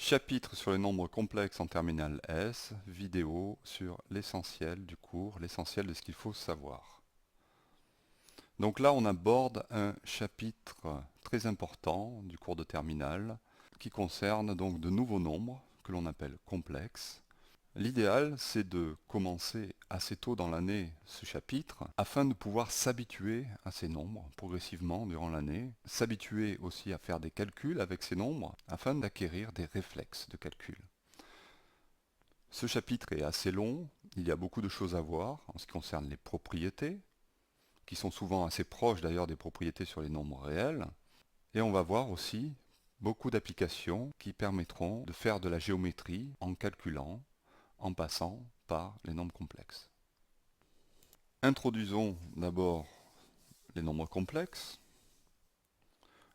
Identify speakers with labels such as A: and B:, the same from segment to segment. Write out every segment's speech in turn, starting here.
A: Chapitre sur les nombres complexes en terminale S, vidéo sur l'essentiel du cours, l'essentiel de ce qu'il faut savoir. Donc là, on aborde un chapitre très important du cours de terminale qui concerne donc de nouveaux nombres que l'on appelle complexes. L'idéal, c'est de commencer assez tôt dans l'année ce chapitre afin de pouvoir s'habituer à ces nombres progressivement durant l'année, s'habituer aussi à faire des calculs avec ces nombres afin d'acquérir des réflexes de calcul. Ce chapitre est assez long, il y a beaucoup de choses à voir en ce qui concerne les propriétés, qui sont souvent assez proches d'ailleurs des propriétés sur les nombres réels, et on va voir aussi beaucoup d'applications qui permettront de faire de la géométrie en calculant, en passant par les nombres complexes. Introduisons d'abord les nombres complexes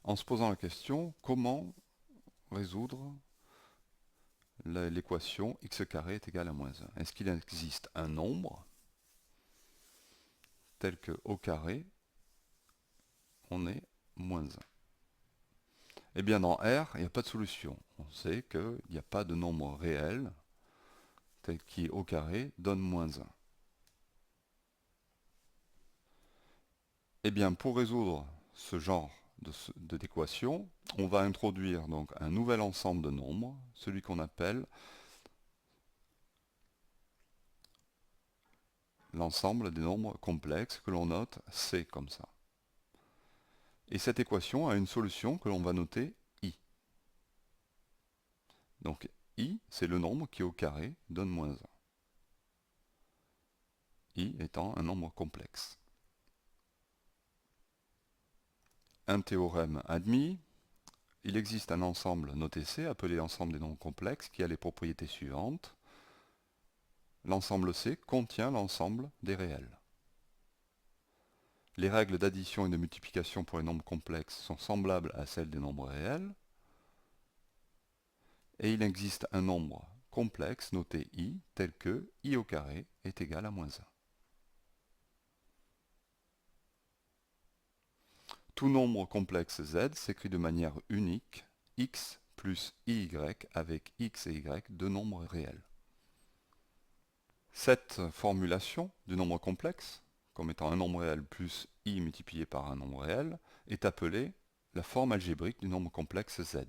A: en se posant la question comment résoudre l'équation x carré est égal à moins 1. Est-ce qu'il existe un nombre tel que au carré on est moins 1? Eh bien dans R, il n'y a pas de solution. On sait qu'il n'y a pas de nombre réel tel qui au carré donne moins 1. Eh bien pour résoudre ce genre d'équation, on va introduire donc un nouvel ensemble de nombres, celui qu'on appelle l'ensemble des nombres complexes, que l'on note C comme ça. Et cette équation a une solution que l'on va noter I. Donc I, c'est le nombre qui au carré donne moins 1. I étant un nombre complexe. Un théorème admis, il existe un ensemble noté C, appelé ensemble des nombres complexes, qui a les propriétés suivantes. L'ensemble C contient l'ensemble des réels. Les règles d'addition et de multiplication pour les nombres complexes sont semblables à celles des nombres réels. Et il existe un nombre complexe noté I, tel que I au carré est égal à moins 1. Tout nombre complexe Z s'écrit de manière unique, x plus iy avec x et y, deux nombres réels. Cette formulation du nombre complexe, comme étant un nombre réel plus i multiplié par un nombre réel, est appelée la forme algébrique du nombre complexe Z.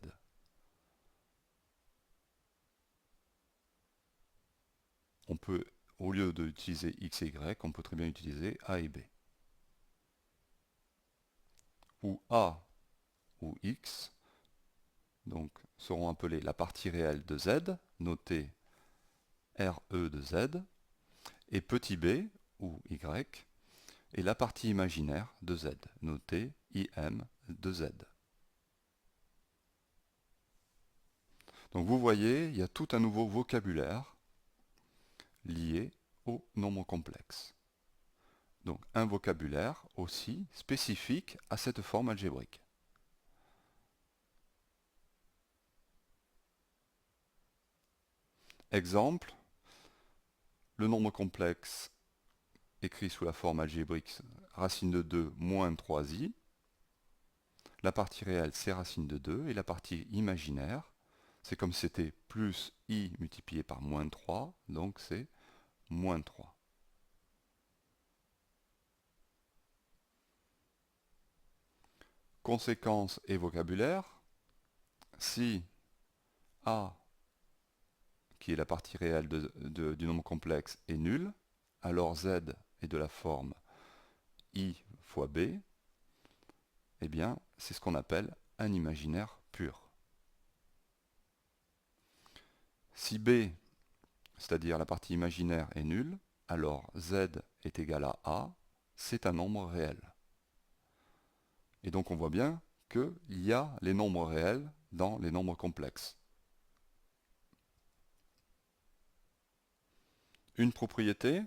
A: On peut, au lieu d'utiliser x et y, on peut très bien utiliser a et b. Où a ou x donc, seront appelés la partie réelle de z, notée RE de z, et petit b, ou y, est la partie imaginaire de z, notée IM de z. Donc vous voyez, il y a tout un nouveau vocabulaire lié au nombre complexe. Donc un vocabulaire aussi spécifique à cette forme algébrique. Exemple, le nombre complexe écrit sous la forme algébrique racine de 2 moins 3i. La partie réelle, c'est racine de 2, et la partie imaginaire, c'est comme si c'était plus i multiplié par moins 3, donc c'est moins 3. Conséquences et vocabulaire, si a, qui est la partie réelle du nombre complexe, est nul, alors z est de la forme i fois b, eh bien c'est ce qu'on appelle un imaginaire pur. Si b, c'est-à-dire la partie imaginaire, est nulle, alors z est égal à a, c'est un nombre réel. Et donc on voit bien qu'il y a les nombres réels dans les nombres complexes. Une propriété,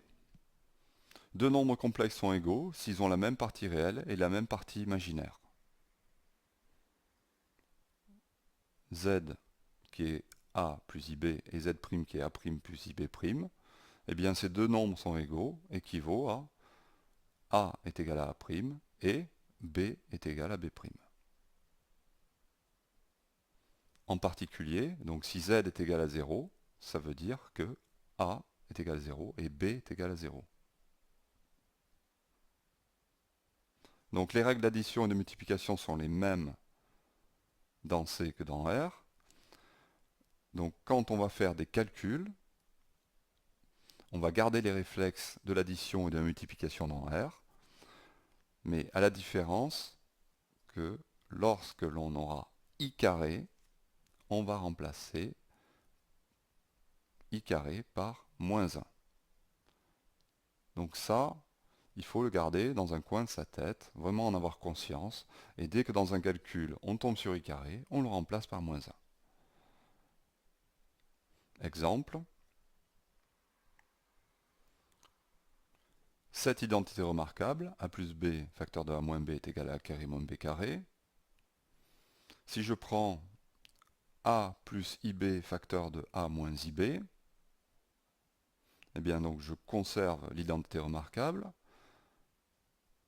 A: deux nombres complexes sont égaux s'ils ont la même partie réelle et la même partie imaginaire. Z qui est a plus ib et z' qui est a' plus ib', eh bien ces deux nombres sont égaux, équivaut à a est égal à a' et b est égal à b'. en particulier, donc si z est égal à 0, ça veut dire que a est égal à 0 et b est égal à 0. Donc les règles d'addition et de multiplication sont les mêmes dans C que dans R. Donc quand on va faire des calculs, on va garder les réflexes de l'addition et de la multiplication dans R, mais à la différence que lorsque l'on aura i carré, on va remplacer i carré par moins 1. Donc ça, il faut le garder dans un coin de sa tête, vraiment en avoir conscience, et dès que dans un calcul on tombe sur i carré, on le remplace par moins 1. Exemple, cette identité remarquable, a plus b facteur de a moins b est égal à a carré moins b carré. Si je prends a plus ib facteur de a moins ib, eh bien donc je conserve l'identité remarquable.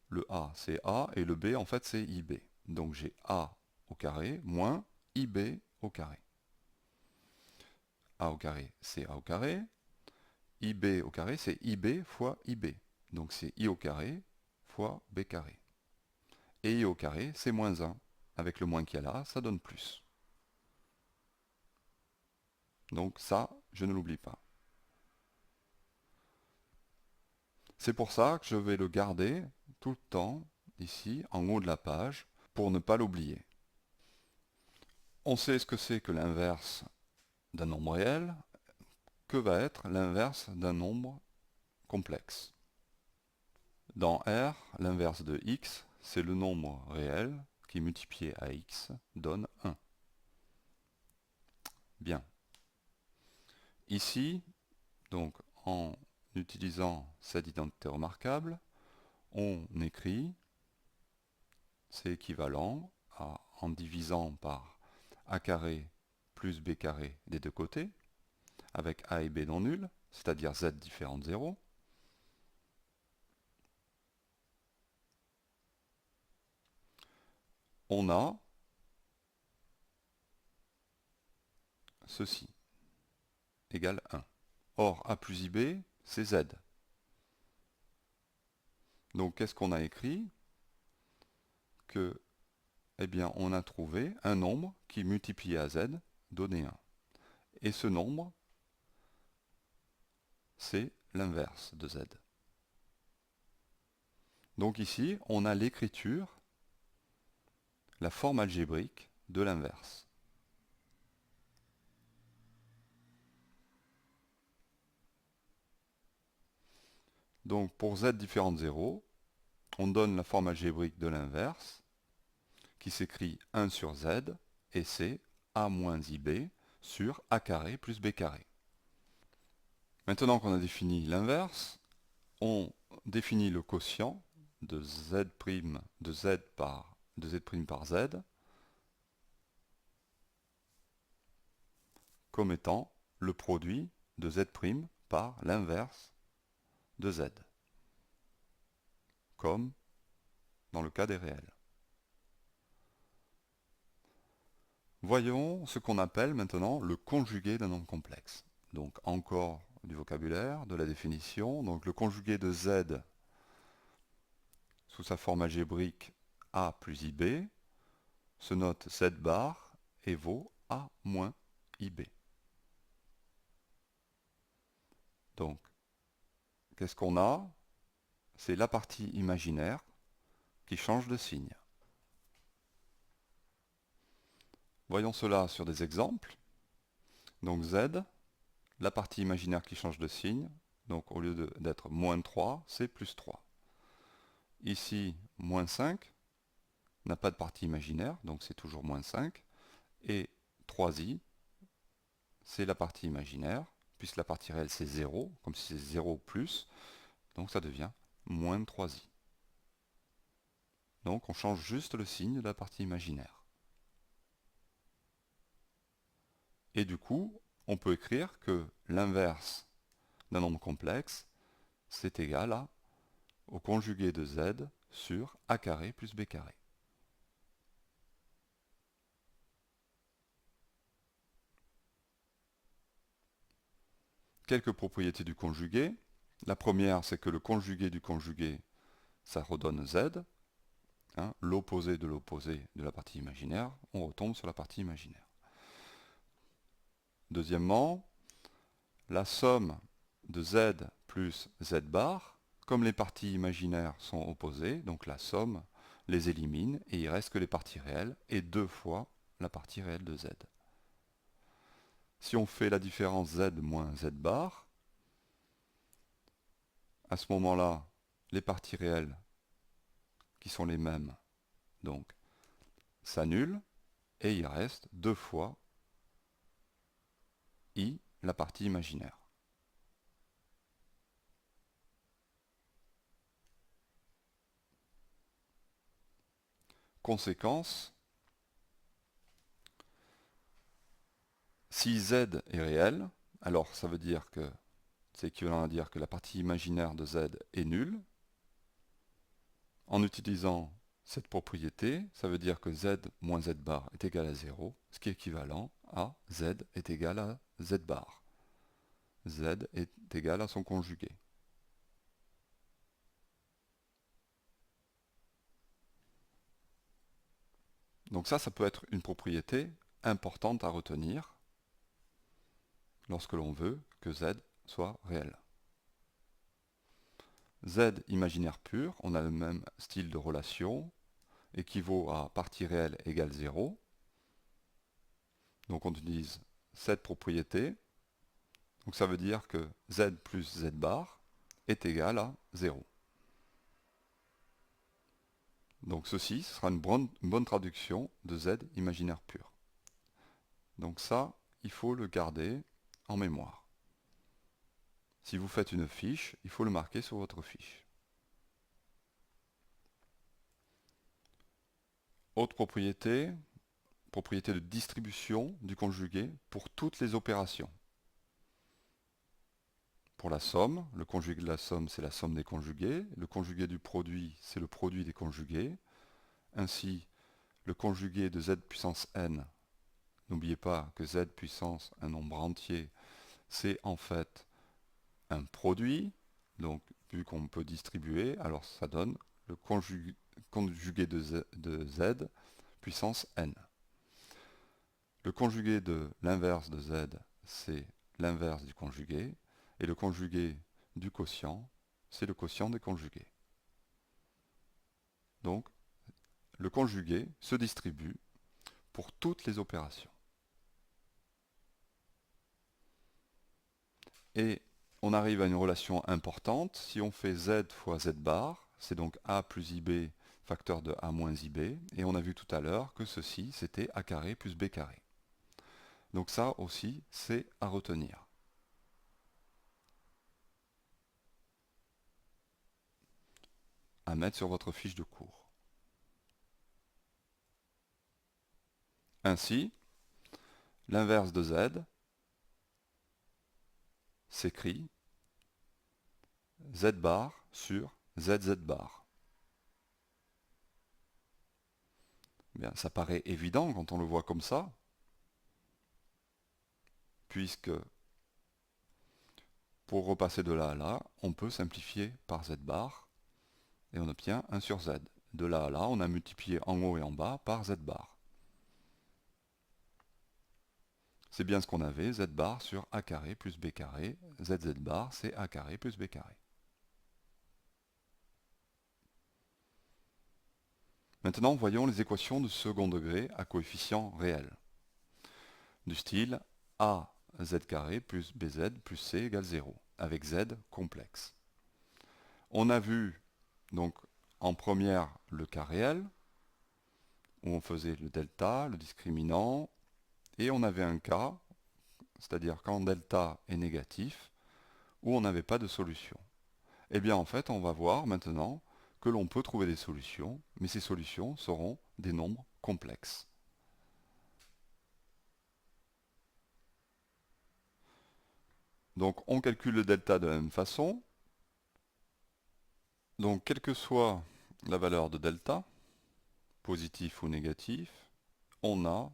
A: Le a c'est a et le b en fait c'est ib. Donc j'ai a au carré moins ib au carré. A au carré c'est a au carré. ib au carré c'est ib fois ib. Donc c'est i au carré fois b carré. Et i au carré c'est moins 1. Avec le moins qu'il y a là, ça donne plus. Donc ça, je ne l'oublie pas. C'est pour ça que je vais le garder tout le temps, ici, en haut de la page, pour ne pas l'oublier. On sait ce que c'est que l'inverse d'un nombre réel. Que va être l'inverse d'un nombre complexe? Dans R, l'inverse de x, c'est le nombre réel qui multiplié à x donne 1. Bien. Ici, donc en utilisant cette identité remarquable, on écrit, c'est équivalent à, en divisant par a carré plus b carré des deux côtés, avec a et b non nuls, c'est-à-dire z différent de 0. On a ceci, égale 1. Or, a plus ib, c'est z. Donc, qu'est-ce qu'on a écrit? Que, eh bien, on a trouvé un nombre qui, multiplié à z, donnait 1. Et ce nombre, c'est l'inverse de z. Donc ici, on a l'écriture, la forme algébrique de l'inverse. Donc pour z différent de 0, on donne la forme algébrique de l'inverse, qui s'écrit 1 sur z, et c'est a moins ib sur a carré plus b carré. Maintenant qu'on a défini l'inverse, on définit le quotient de z' de z par z comme étant le produit de z' par l'inverse de z, comme dans le cas des réels. Voyons ce qu'on appelle maintenant le conjugué d'un nombre complexe. Donc encore du vocabulaire, de la définition. Donc le conjugué de z sous sa forme algébrique a plus ib se note z bar et vaut a moins ib. Donc, qu'est-ce qu'on a? C'est la partie imaginaire qui change de signe. Voyons cela sur des exemples. Donc z, la partie imaginaire qui change de signe, donc au lieu d'être moins 3, c'est plus 3. Ici, moins 5 n'a pas de partie imaginaire, donc c'est toujours moins 5. Et 3i, c'est la partie imaginaire, puisque la partie réelle c'est 0, comme si c'est 0 plus, donc ça devient moins 3i. Donc on change juste le signe de la partie imaginaire. Et du coup, on peut écrire que l'inverse d'un nombre complexe, c'est égal au conjugué de z sur a carré plus b carré. quelques propriétés du conjugué. La première, c'est que le conjugué du conjugué, ça redonne z. Hein, l'opposé de la partie imaginaire, on retombe sur la partie imaginaire. Deuxièmement, la somme de z plus z bar, comme les parties imaginaires sont opposées, donc la somme les élimine et il reste que les parties réelles et 2 fois la partie réelle de z. Si on fait la différence z moins z bar, à ce moment-là, les parties réelles qui sont les mêmes, donc s'annulent et il reste 2 fois i, la partie imaginaire. Conséquence, si z est réel, alors ça veut dire que c'est équivalent à dire que la partie imaginaire de z est nulle. En utilisant cette propriété, ça veut dire que z moins z bar est égal à 0, ce qui est équivalent à z est égal à z bar. Z est égal à son conjugué. Donc ça peut être une propriété importante à retenir lorsque l'on veut que z soit réel. Z imaginaire pur, on a le même style de relation, équivaut à partie réelle égale 0. Donc on utilise cette propriété. Donc ça veut dire que z plus z bar est égal à 0. Donc ceci sera une bonne traduction de z imaginaire pur. Donc ça, il faut le garder en mémoire. Si vous faites une fiche, il faut le marquer sur votre fiche. Autre propriété, propriété de distribution du conjugué pour toutes les opérations. Pour la somme, le conjugué de la somme, c'est la somme des conjugués. Le conjugué du produit, c'est le produit des conjugués. Ainsi, le conjugué de z puissance n, n'oubliez pas que z puissance, un nombre entier, c'est en fait un produit. Donc, vu qu'on peut distribuer, alors ça donne le conjugué de z puissance n. Le conjugué de l'inverse de z, c'est l'inverse du conjugué. Et le conjugué du quotient, c'est le quotient des conjugués. Donc, le conjugué se distribue pour toutes les opérations. Et on arrive à une relation importante. Si on fait z fois z bar, c'est donc a plus ib facteur de a moins ib. Et on a vu tout à l'heure que ceci, c'était a carré plus b carré. Donc ça aussi, c'est à retenir. À mettre sur votre fiche de cours. Ainsi, l'inverse de z s'écrit z bar sur zz bar. Bien, ça paraît évident quand on le voit comme ça, puisque pour repasser de là à là, on peut simplifier par z bar, et on obtient 1 sur z. De là à là, on a multiplié en haut et en bas par z bar. C'est bien ce qu'on avait, z bar sur a carré plus b carré. Zz bar, c'est a carré plus b carré. Maintenant, voyons les équations de second degré à coefficient réel. Du style a z carré plus bz plus c égale 0, avec z complexe. On a vu donc en première le cas réel, où on faisait le delta, le discriminant, et on avait un cas, c'est-à-dire quand delta est négatif, où on n'avait pas de solution. Eh bien en fait, on va voir maintenant que l'on peut trouver des solutions, mais ces solutions seront des nombres complexes. Donc on calcule le delta de la même façon. Donc quelle que soit la valeur de delta, positif ou négatif, on a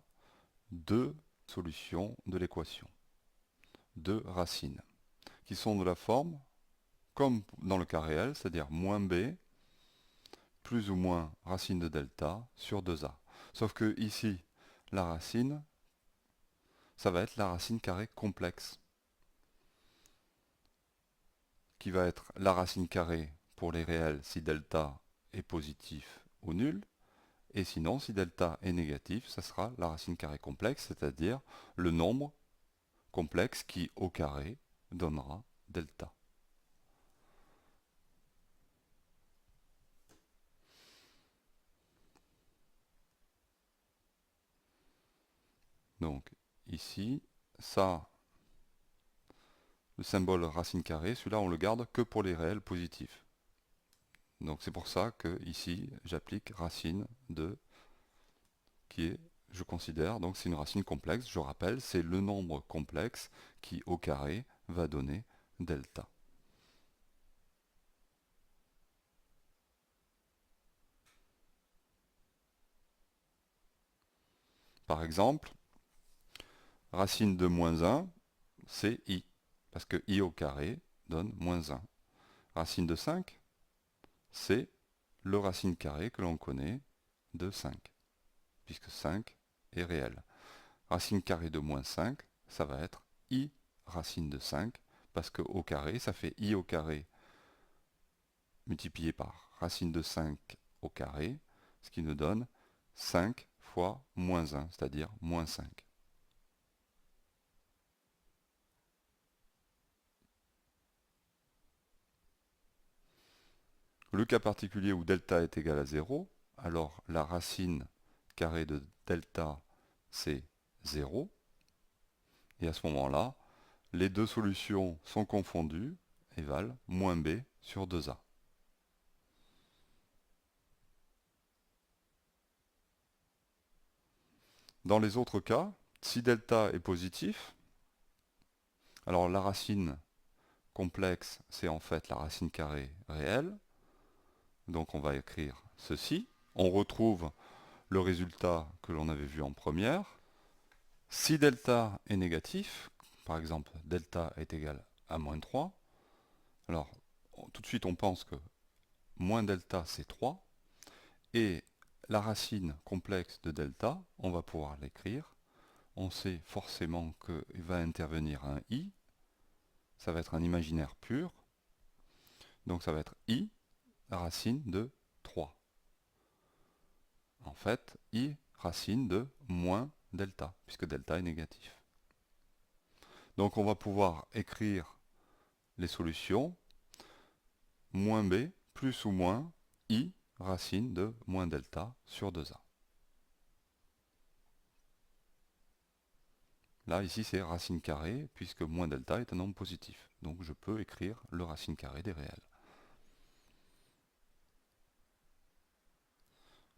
A: deux solutions de l'équation, deux racines. qui sont de la forme comme dans le cas réel, c'est-à-dire moins b plus ou moins racine de delta sur 2a. Sauf que ici, la racine, ça va être la racine carrée complexe, qui va être la racine carrée pour les réels si delta est positif ou nul, et sinon, si delta est négatif, ça sera la racine carrée complexe, c'est-à-dire le nombre complexe qui, au carré, donnera delta. Donc, ici, ça, le symbole racine carrée, celui-là, on le garde que pour les réels positifs. Donc, c'est pour ça que ici, j'applique racine de, qui est, je considère, donc c'est une racine complexe, je rappelle, c'est le nombre complexe qui, au carré, va donner delta. Par exemple, racine de moins 1, c'est i, parce que i au carré donne moins 1. Racine de 5, c'est le racine carrée que l'on connaît de 5, puisque 5 est réel. Racine carrée de moins 5, ça va être i racine de 5, parce que au carré, ça fait i au carré multiplié par racine de 5 au carré, ce qui nous donne 5 fois moins 1, c'est-à-dire moins 5. Le cas particulier où delta est égal à 0, alors la racine carrée de delta, c'est 0. Et à ce moment-là, les deux solutions sont confondues et valent moins b sur 2a. Dans les autres cas, si delta est positif, alors la racine complexe, c'est en fait la racine carrée réelle. Donc on va écrire ceci. On retrouve le résultat que l'on avait vu en première. Si delta est négatif, par exemple delta est égal à moins 3, alors tout de suite on pense que moins delta c'est 3, et la racine complexe de delta, on va pouvoir l'écrire. On sait forcément qu'il va intervenir un i, ça va être un imaginaire pur, donc ça va être i racine de 3. En fait, i racine de moins delta, puisque delta est négatif. Donc on va pouvoir écrire les solutions moins b plus ou moins i racine de moins delta sur 2a. Là, ici, c'est racine carrée, puisque moins delta est un nombre positif. Donc je peux écrire le racine carrée des réels.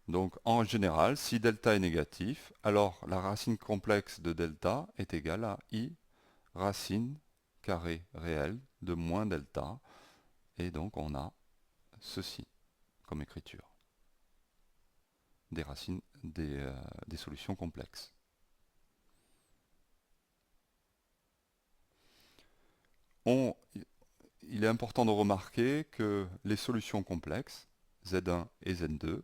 A: Donc en général, si delta est négatif, alors la racine complexe de delta est égale à i racine carrée réelle de moins delta. Et donc on a ceci comme écriture des racines des solutions complexes. Il est important de remarquer que les solutions complexes, Z1 et Z2,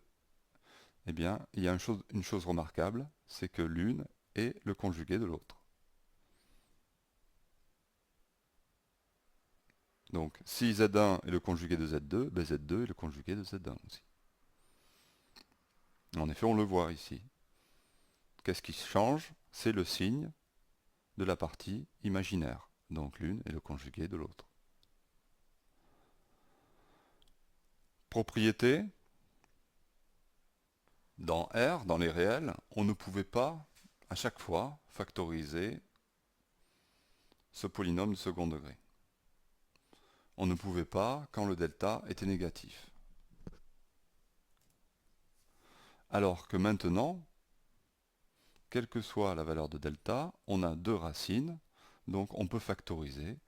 A: eh bien, il y a une chose remarquable, c'est que l'une est le conjugué de l'autre. Donc, si Z1 est le conjugué de Z2, ben Z2 est le conjugué de Z1 aussi. En effet, on le voit ici. Qu'est-ce qui change? C'est le signe de la partie imaginaire. Donc, l'une est le conjugué de l'autre. Propriété. Dans R, dans les réels, on ne pouvait pas, à chaque fois, factoriser ce polynôme de second degré. On ne pouvait pas quand le delta était négatif. Alors que maintenant, quelle que soit la valeur de delta, on a deux racines, donc on peut factoriser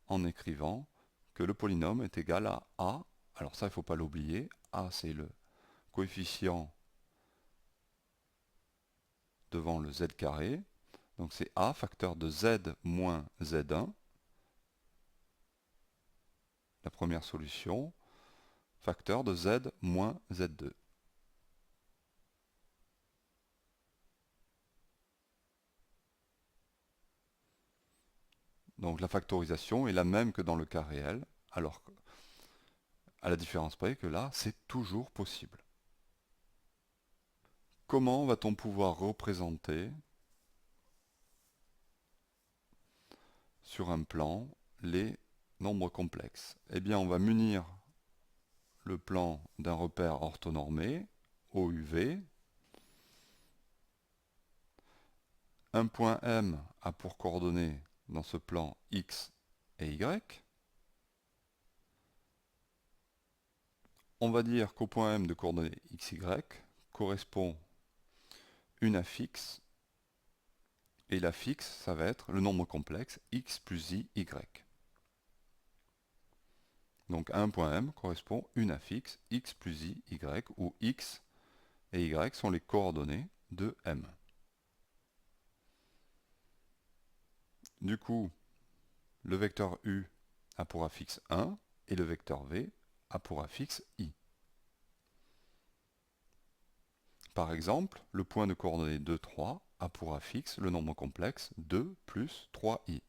A: en écrivant que le polynôme est égal à a. Alors ça, il ne faut pas l'oublier. A, c'est le coefficient devant le z carré. Donc c'est a, facteur de z moins z1. la première solution, facteur de z moins z2. Donc la factorisation est la même que dans le cas réel, alors à la différence près que là, c'est toujours possible. Comment va-t-on pouvoir représenter sur un plan les nombres complexes? Eh bien, on va munir le plan d'un repère orthonormé, OUV. Un point M a pour coordonnées dans ce plan X et Y. On va dire qu'au point M de coordonnées XY correspond une affixe, et l'affixe, ça va être le nombre complexe X plus I, Y. Donc à un point M correspond une affixe X plus I, Y, où X et Y sont les coordonnées de M. Du coup, le vecteur U a pour affixe 1 et le vecteur V a pour affixe I. Par exemple, le point de coordonnées 2, 3 a pour affixe le nombre complexe 2 plus 3i.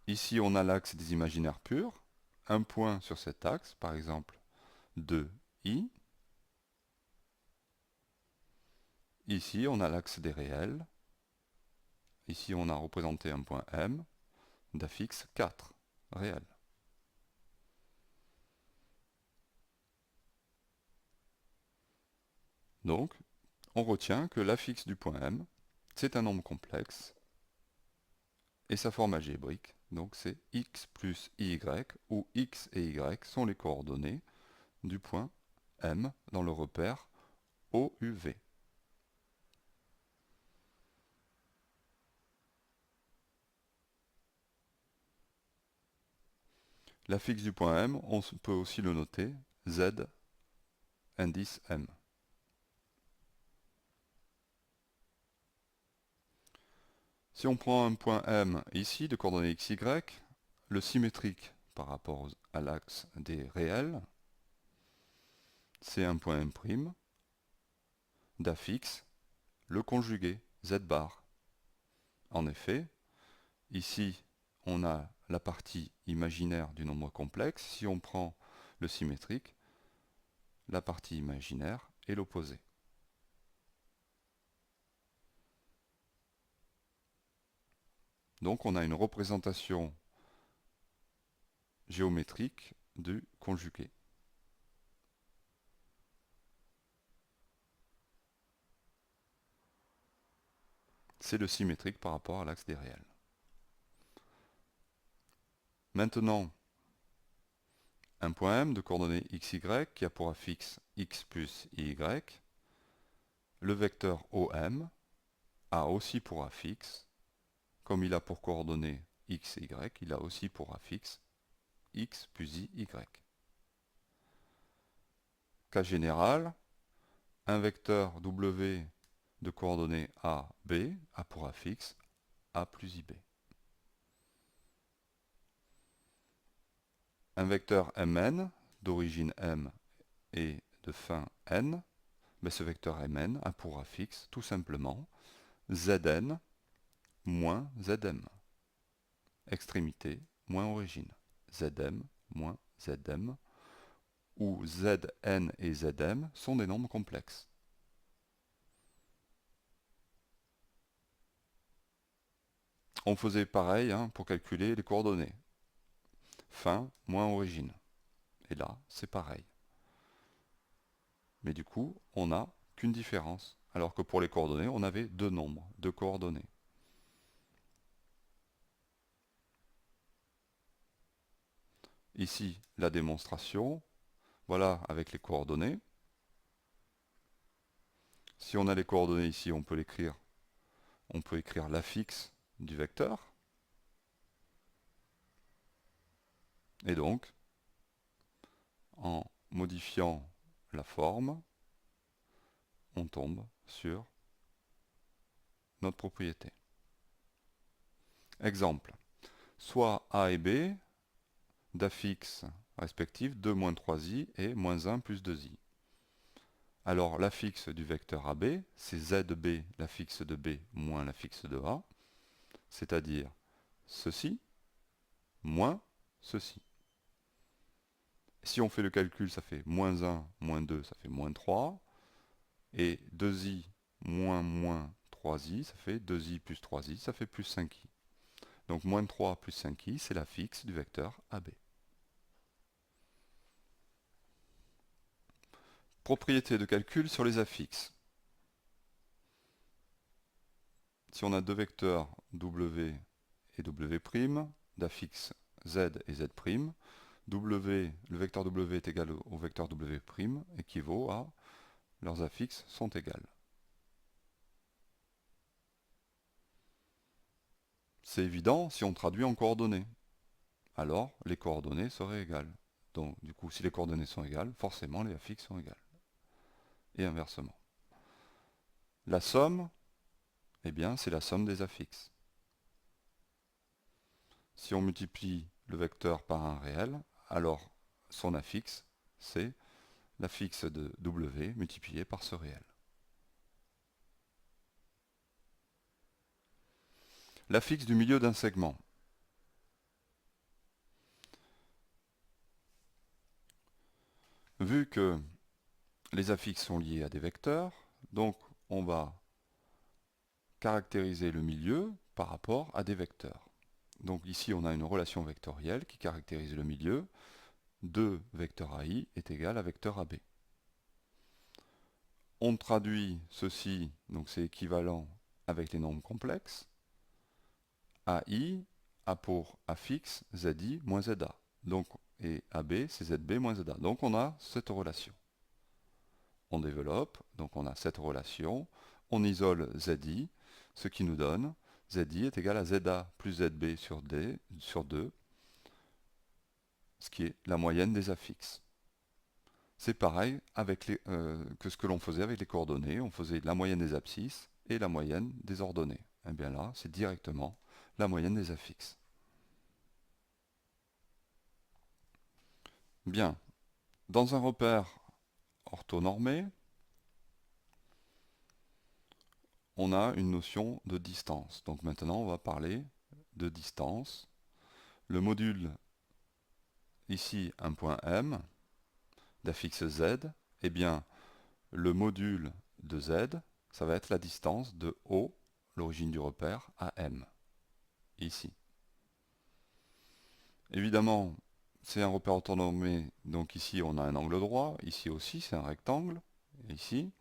A: Ici, on a l'axe des imaginaires purs. Un point sur cet axe, par exemple 2i. Ici, on a l'axe des réels. Ici, on a représenté un point M d'affixe 4, réel. Donc, on retient que l'affixe du point M, c'est un nombre complexe, et sa forme algébrique, donc c'est x plus y, où x et y sont les coordonnées du point M dans le repère OUV. L'affixe du point M, on peut aussi le noter Z indice M. Si on prend un point M ici de coordonnées x, y, le symétrique par rapport à l'axe des réels, c'est un point M' d'affixe le conjugué Z bar. En effet, ici on a la partie imaginaire du nombre complexe. Si on prend le symétrique, la partie imaginaire est l'opposé. Donc on a une représentation géométrique du conjugué. C'est le symétrique par rapport à l'axe des réels. Maintenant, un point M de coordonnées x, y qui a pour affixe x plus y, le vecteur OM a aussi pour affixe, comme il a pour coordonnées x et y, il a aussi pour affixe x plus y. Cas général, un vecteur W de coordonnées A, B a pour affixe A plus IB. Un vecteur Mn d'origine M et de fin N, mais ce vecteur Mn a pour affixe tout simplement Zn moins Zm. Extrémité moins origine. Zm moins Zm, où Zn et Zm sont des nombres complexes. On faisait pareil pour calculer les coordonnées. Fin moins origine. Et là, c'est pareil. Mais du coup, on n'a qu'une différence. Alors que pour les coordonnées, on avait deux nombres, deux coordonnées. Ici, la démonstration. Voilà avec les coordonnées. Si on a les coordonnées ici, on peut l'écrire. On peut écrire l'affixe du vecteur. Et donc, en modifiant la forme, on tombe sur notre propriété. Exemple. soit A et B d'affixes respectifs 2 moins 3i et moins 1 plus 2i. Alors l'affixe du vecteur AB, c'est ZB, l'affixe de B moins l'affixe de A, c'est-à-dire ceci moins ceci. Si on fait le calcul, ça fait moins 1, moins 2, ça fait moins 3. Et 2i moins 3i, ça fait 2i plus 3i, ça fait plus 5i. Donc moins 3 plus 5i, c'est l'affixe du vecteur AB. Propriété de calcul sur les affixes. Si on a deux vecteurs W et W', d'affixes Z et Z', W, le vecteur W est égal au vecteur W', équivaut à leurs affixes sont égales. C'est évident si on traduit en coordonnées. Alors, les coordonnées seraient égales. Donc, du coup, si les coordonnées sont égales, forcément les affixes sont égales. Et inversement. La somme, eh bien, c'est la somme des affixes. Si on multiplie le vecteur par un réel, alors son affixe, c'est l'affixe de W multiplié par ce réel. L'affixe du milieu d'un segment. Vu que les affixes sont liés à des vecteurs, donc on va caractériser le milieu par rapport à des vecteurs. Donc ici on a une relation vectorielle qui caractérise le milieu. 2 vecteur AI est égal à vecteur AB. On traduit ceci, donc c'est équivalent avec les nombres complexes. AI a pour affixe ZI moins ZA. Donc, et AB c'est ZB moins ZA. Donc on a cette relation. On développe, donc on a cette relation. On isole ZI, ce qui nous donne ZI est égal à ZA plus ZB sur 2, ce qui est la moyenne des affixes. C'est pareil avec que ce que l'on faisait avec les coordonnées. On faisait la moyenne des abscisses et la moyenne des ordonnées. Et bien là, c'est directement la moyenne des affixes. Bien. Dans un repère orthonormé, on a une notion de distance. Donc maintenant, on va parler de distance. Le module, ici, un point M, d'affixe Z, eh bien, le module de Z, ça va être la distance de O, l'origine du repère, à M, ici. Évidemment, c'est un repère orthonormé, donc ici on a un angle droit, ici aussi c'est un rectangle, ici.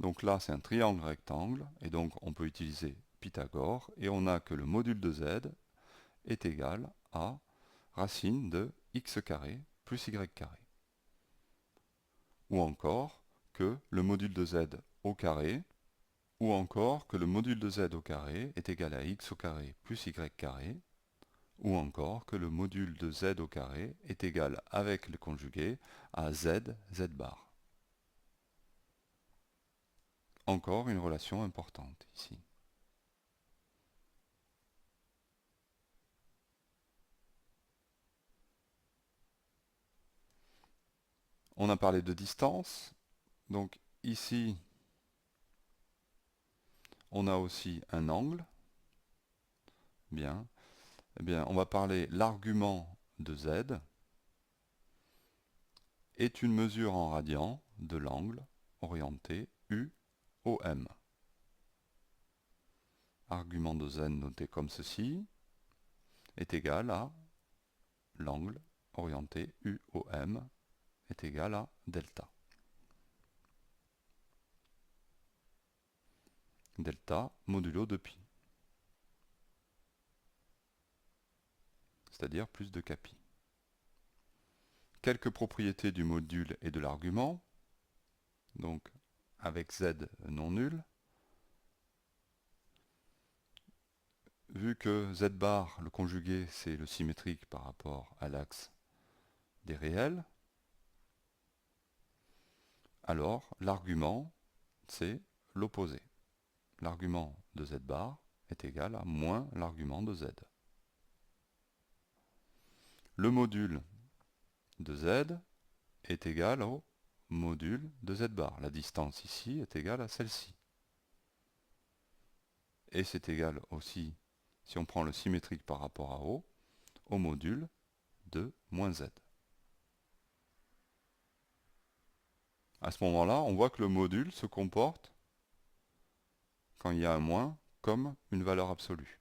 A: Donc là c'est un triangle rectangle, et donc on peut utiliser Pythagore, et on a que le module de Z est égal à racine de x carré plus y carré. Ou encore que le module de Z au carré, ou encore que le module de Z au carré est égal à x au carré plus y carré, ou encore que le module de Z au carré est égal avec le conjugué à Z, Z bar. Encore une relation importante ici. On a parlé de distance, donc ici on a aussi un angle. Bien. Eh bien, on va parler l'argument de Z est une mesure en radians de l'angle orienté UOM. Argument de Z noté comme ceci est égal à l'angle orienté UOM est égal à delta. Delta modulo de pi. C'est-à-dire plus de kpi. Quelques propriétés du module et de l'argument. Donc avec Z non nul. Vu que Z bar, le conjugué, c'est le symétrique par rapport à l'axe des réels, alors l'argument, c'est l'opposé. L'argument de Z bar est égal à moins l'argument de Z. le module de z est égal au module de z bar. La distance ici est égale à celle-ci. Et c'est égal aussi, si on prend le symétrique par rapport à O, au module de moins z. À ce moment-là, on voit que le module se comporte, quand il y a un moins, comme une valeur absolue.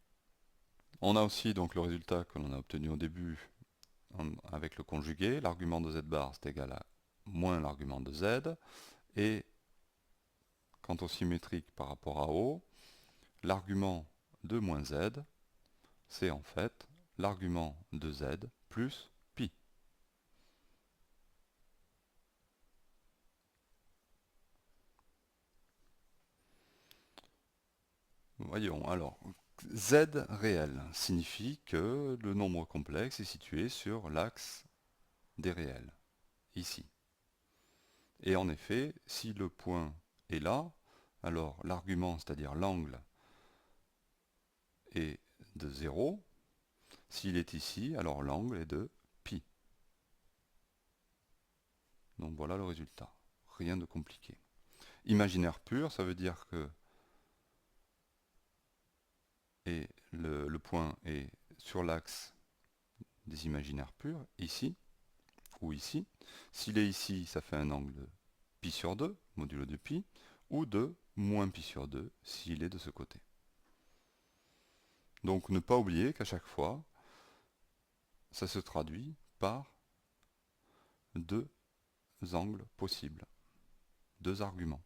A: On a aussi donc le résultat que l'on a obtenu au début avec le conjugué. L'argument de z bar c'est égal à moins l'argument de z. Et quant au symétrique par rapport à O, l'argument de moins z, c'est en fait l'argument de z plus pi. Voyons, alors, z réel signifie que le nombre complexe est situé sur l'axe des réels, ici. Et en effet, si le point est là, alors l'argument, c'est-à-dire l'angle, est de 0. S'il est ici, alors l'angle est de pi. Donc voilà le résultat. Rien de compliqué. Imaginaire pur, ça veut dire que le point est sur l'axe des imaginaires purs, ici, ou ici. S'il est ici, ça fait un angle de pi sur 2, modulo de pi, ou de moins pi sur 2, s'il est de ce côté. Donc ne pas oublier qu'à chaque fois, ça se traduit par deux angles possibles, deux arguments.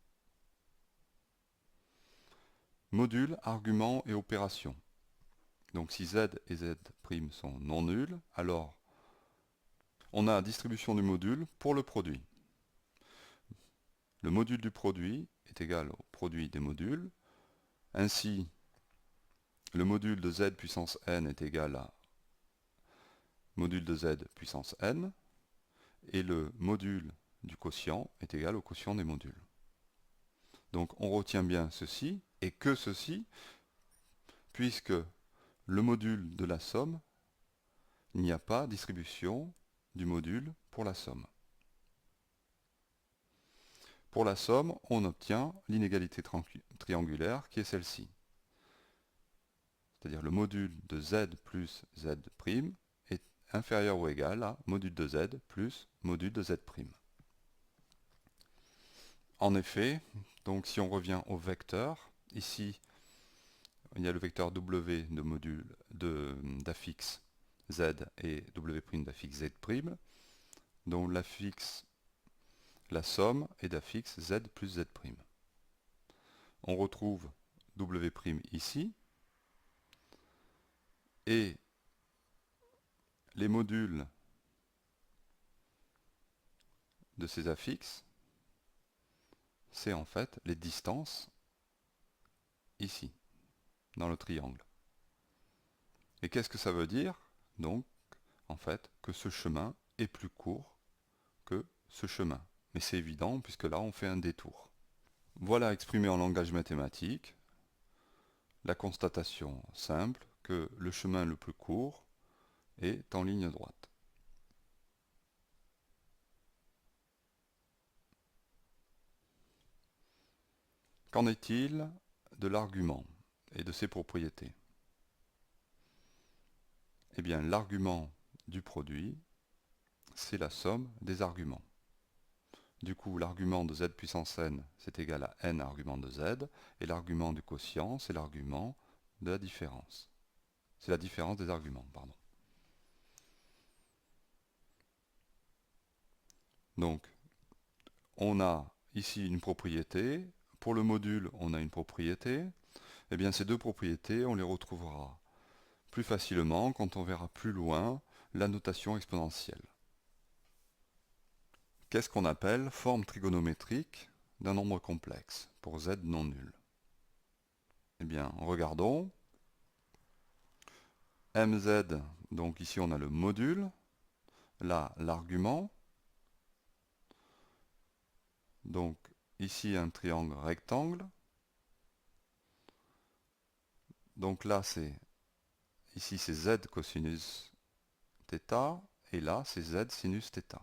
A: Module, argument et opération. Donc si z et z' sont non nuls, alors on a distribution du module pour le produit. Le module du produit est égal au produit des modules. Ainsi, le module de z puissance n est égal à module de z puissance n, et le module du quotient est égal au quotient des modules. Donc on retient bien ceci, et que ceci, puisque le module de la somme, il n'y a pas distribution du module pour la somme. Pour la somme, on obtient l'inégalité triangulaire qui est celle-ci. C'est-à-dire le module de z plus z' est inférieur ou égal à module de z plus module de z'. En effet, donc si on revient au vecteur, ici il y a le vecteur w de module d'affixe z et w' d'affixe z', dont la somme est d'affixe z plus z'. On retrouve w' ici, et les modules de ces affixes, c'est en fait les distances ici, dans le triangle. Et qu'est-ce que ça veut dire? Donc, en fait, que ce chemin est plus court que ce chemin. Mais c'est évident, puisque là, on fait un détour. Voilà exprimé en langage mathématique la constatation simple que le chemin le plus court est en ligne droite. Qu'en est-il de l'argument et de ses propriétés? Eh bien, l'argument du produit, c'est la somme des arguments. Du coup, l'argument de z puissance n, c'est égal à n argument de z, et l'argument du quotient, c'est l'argument de la différence. C'est la différence des arguments, pardon. Donc, on a ici une propriété. Pour le module, on a une propriété. Eh bien, ces deux propriétés, on les retrouvera plus facilement quand on verra plus loin la notation exponentielle. Qu'est-ce qu'on appelle forme trigonométrique d'un nombre complexe pour z non nul? Eh bien, regardons. Mz, donc ici on a le module, là l'argument, donc ici un triangle rectangle, donc là c'est, ici c'est z cosinus θ, et là c'est z sinus θ.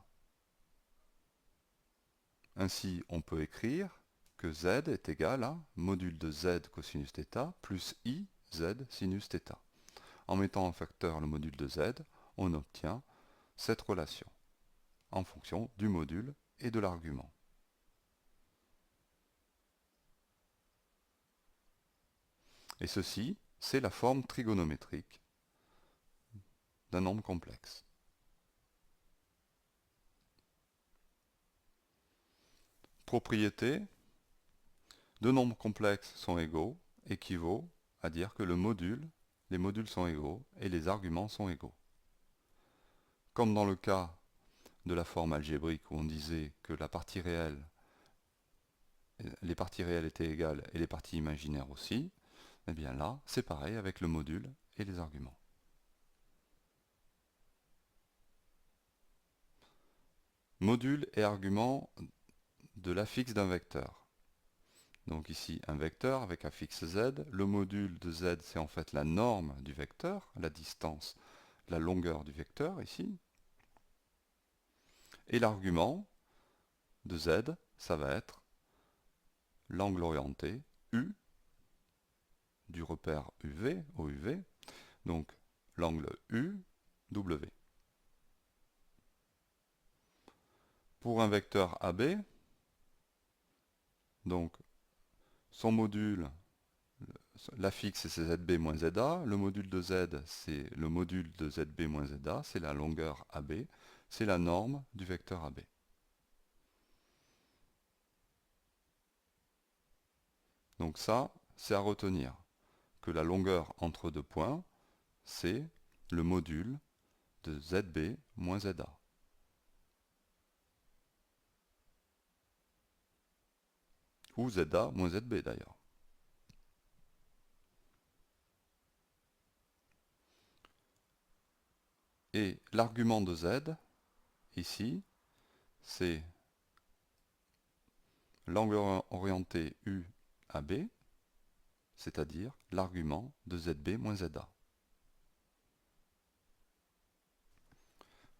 A: Ainsi, on peut écrire que z est égal à module de z cosinus θ plus i z sinus θ. En mettant en facteur le module de z, on obtient cette relation en fonction du module et de l'argument. Et ceci, c'est la forme trigonométrique d'un nombre complexe. Propriété, deux nombres complexes sont égaux équivaut à dire que les modules sont égaux et les arguments sont égaux. Comme dans le cas de la forme algébrique où on disait que les parties réelles étaient égales et les parties imaginaires aussi, eh bien là, c'est pareil avec le module et les arguments. Module et argument de l'affixe d'un vecteur. Donc ici, un vecteur avec affixe z. Le module de z, c'est en fait la norme du vecteur, la distance, la longueur du vecteur ici. Et l'argument de z, ça va être l'angle orienté u du repère UV au UV, donc l'angle UW. Pour un vecteur AB, donc son module, l'affixe c'est ZB moins ZA, le module de Z c'est le module de ZB moins ZA, c'est la longueur AB, c'est la norme du vecteur AB. Donc ça, c'est à retenir, que la longueur entre deux points, c'est le module de ZB moins ZA. Ou ZA moins ZB d'ailleurs. Et l'argument de Z, ici, c'est l'angle orienté UAB, c'est-à-dire l'argument de ZB moins ZA.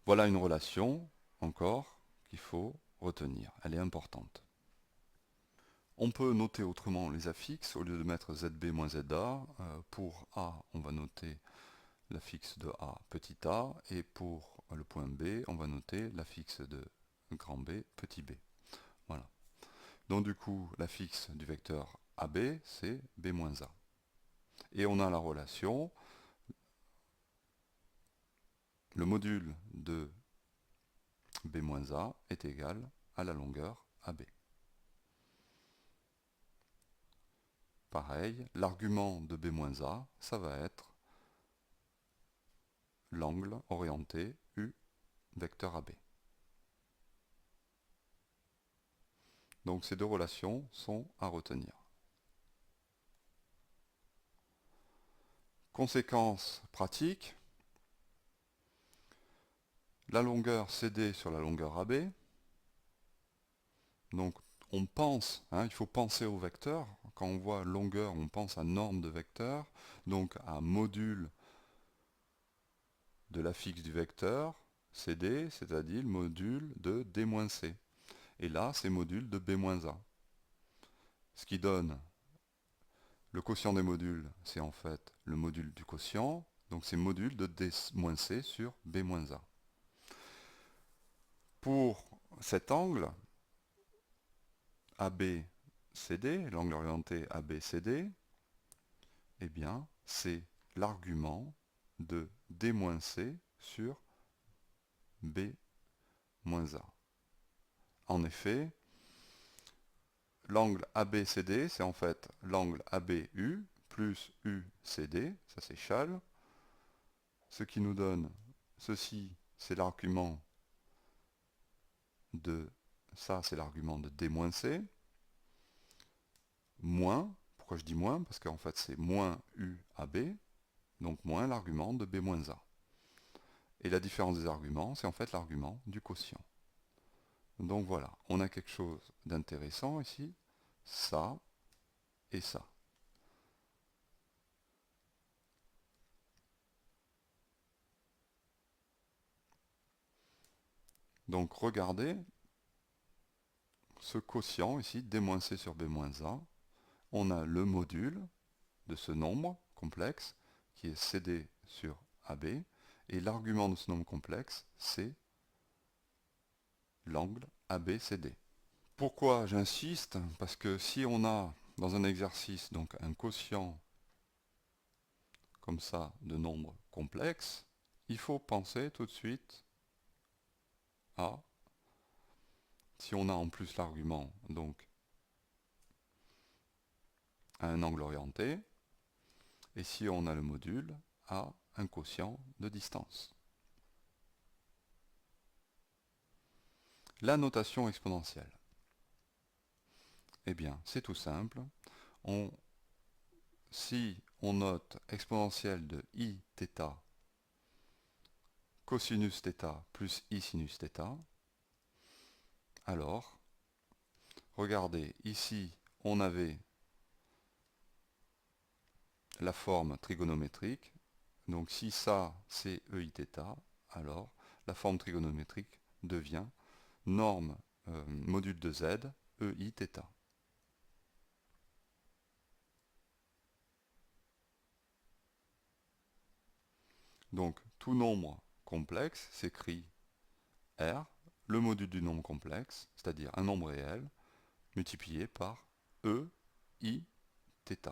A: Voilà une relation, encore, qu'il faut retenir. Elle est importante. On peut noter autrement les affixes, au lieu de mettre ZB moins ZA. Pour A, on va noter l'affixe de A petit a, et pour le point B, on va noter l'affixe de grand B petit b. Voilà. Donc du coup, l'affixe du vecteur AB, c'est B moins A. Et on a la relation, le module de B moins A est égal à la longueur AB. Pareil, l'argument de B moins A, ça va être l'angle orienté U vecteur AB. Donc ces deux relations sont à retenir. Conséquence pratique, la longueur CD sur la longueur AB. Donc on pense, il faut penser au vecteur. Quand on voit longueur, on pense à norme de vecteur, donc à module de l'affixe du vecteur, CD, c'est-à-dire le module de D-C. Et là, c'est module de B-A. Ce qui donne le quotient des modules, c'est en fait le module du quotient, donc c'est module de D-C sur B-A. Pour cet angle, ABCD, l'angle orienté ABCD, eh bien, c'est l'argument de D-C sur B-A. En effet, l'angle ABCD, c'est en fait l'angle ABU plus UCD, ça s'échale, ce qui nous donne ceci, c'est l'argument de ça, c'est l'argument de D-C, moins, pourquoi je dis moins? Parce qu'en fait c'est moins UAB, donc moins l'argument de B-A. Et la différence des arguments, c'est en fait l'argument du quotient. Donc voilà, on a quelque chose d'intéressant ici, ça et ça. Donc regardez ce quotient ici, d-c sur b-a. On a le module de ce nombre complexe qui est CD sur AB, et l'argument de ce nombre complexe, c'est l'angle ABCD. Pourquoi j'insiste? Parce que si on a dans un exercice donc un quotient comme ça de nombres complexes, il faut penser tout de suite à, si on a en plus l'argument donc à un angle orienté, et si on a le module à un quotient de distance. La notation exponentielle. Eh bien, c'est tout simple. Si on note exponentielle de iθ cosinus θ plus i sinus θ, alors, regardez, ici, on avait la forme trigonométrique. Donc si ça, c'est eiθ, alors la forme trigonométrique devient norme module de z, eiθ. Donc tout nombre complexe s'écrit R, le module du nombre complexe, c'est-à-dire un nombre réel, multiplié par E, I, θ.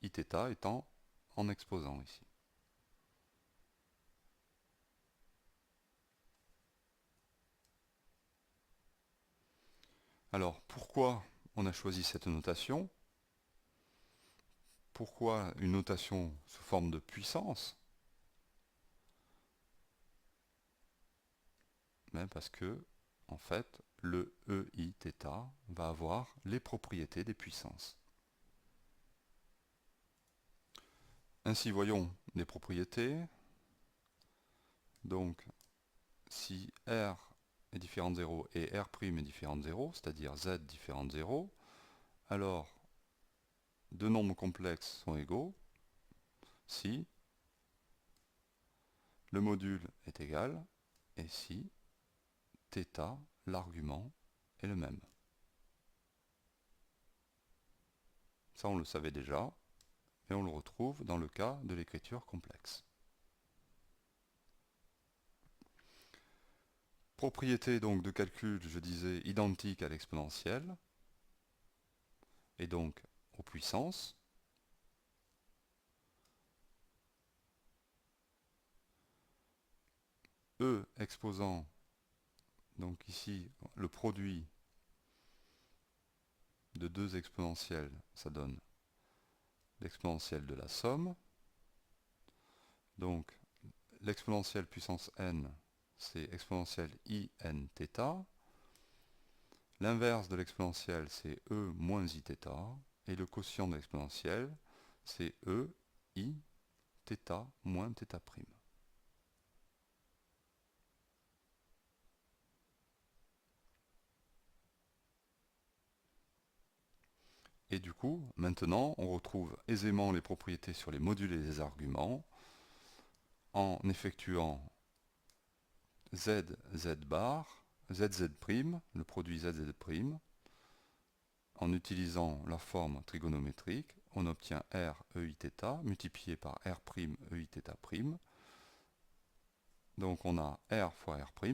A: Iθ étant en exposant ici. Alors, pourquoi on a choisi cette notation? Pourquoi une notation sous forme de puissance? Ben parce que, en fait, le eiθ va avoir les propriétés des puissances. Ainsi, voyons les propriétés. Donc, si R est différent de 0 et R' est différent de 0, c'est-à-dire Z différent de 0, alors deux nombres complexes sont égaux si le module est égal et si θ, l'argument, est le même. Ça, on le savait déjà, et on le retrouve dans le cas de l'écriture complexe. Propriété donc de calcul, je disais, identique à l'exponentielle, et donc aux puissances. E exposant, donc ici, le produit de deux exponentielles, ça donne l'exponentielle de la somme. Donc l'exponentielle puissance n, c'est exponentielle inθ. L'inverse de l'exponentielle, c'est e moins iθ. Et le quotient de l'exponentielle, c'est e i θ moins θ'. Et du coup, maintenant, on retrouve aisément les propriétés sur les modules et les arguments en effectuant z, z bar, z, z', le produit z, z', en utilisant la forme trigonométrique, on obtient r eiθ multiplié par r' eiθ'. Donc on a r fois r'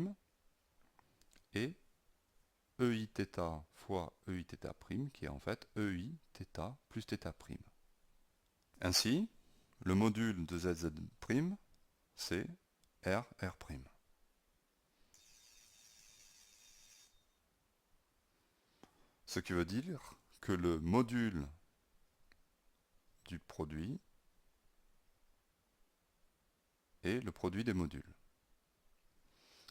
A: et eiθ fois eiθ' qui est en fait eiθ plus θ'. Ainsi, le module de z, z', c'est r, r'. Ce qui veut dire que le module du produit est le produit des modules.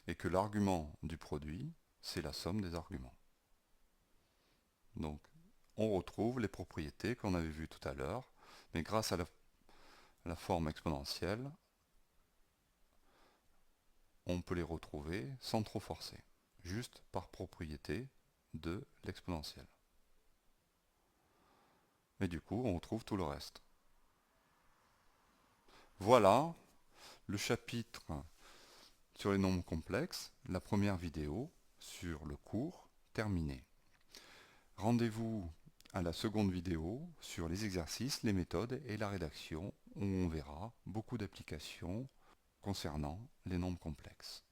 A: Et que l'argument du produit, c'est la somme des arguments. Donc, on retrouve les propriétés qu'on avait vues tout à l'heure, mais grâce à la forme exponentielle, on peut les retrouver sans trop forcer, juste par propriété de l'exponentielle. Et du coup, on retrouve tout le reste. Voilà le chapitre sur les nombres complexes, la première vidéo sur le cours terminée. Rendez-vous à la seconde vidéo sur les exercices, les méthodes et la rédaction où on verra beaucoup d'applications concernant les nombres complexes.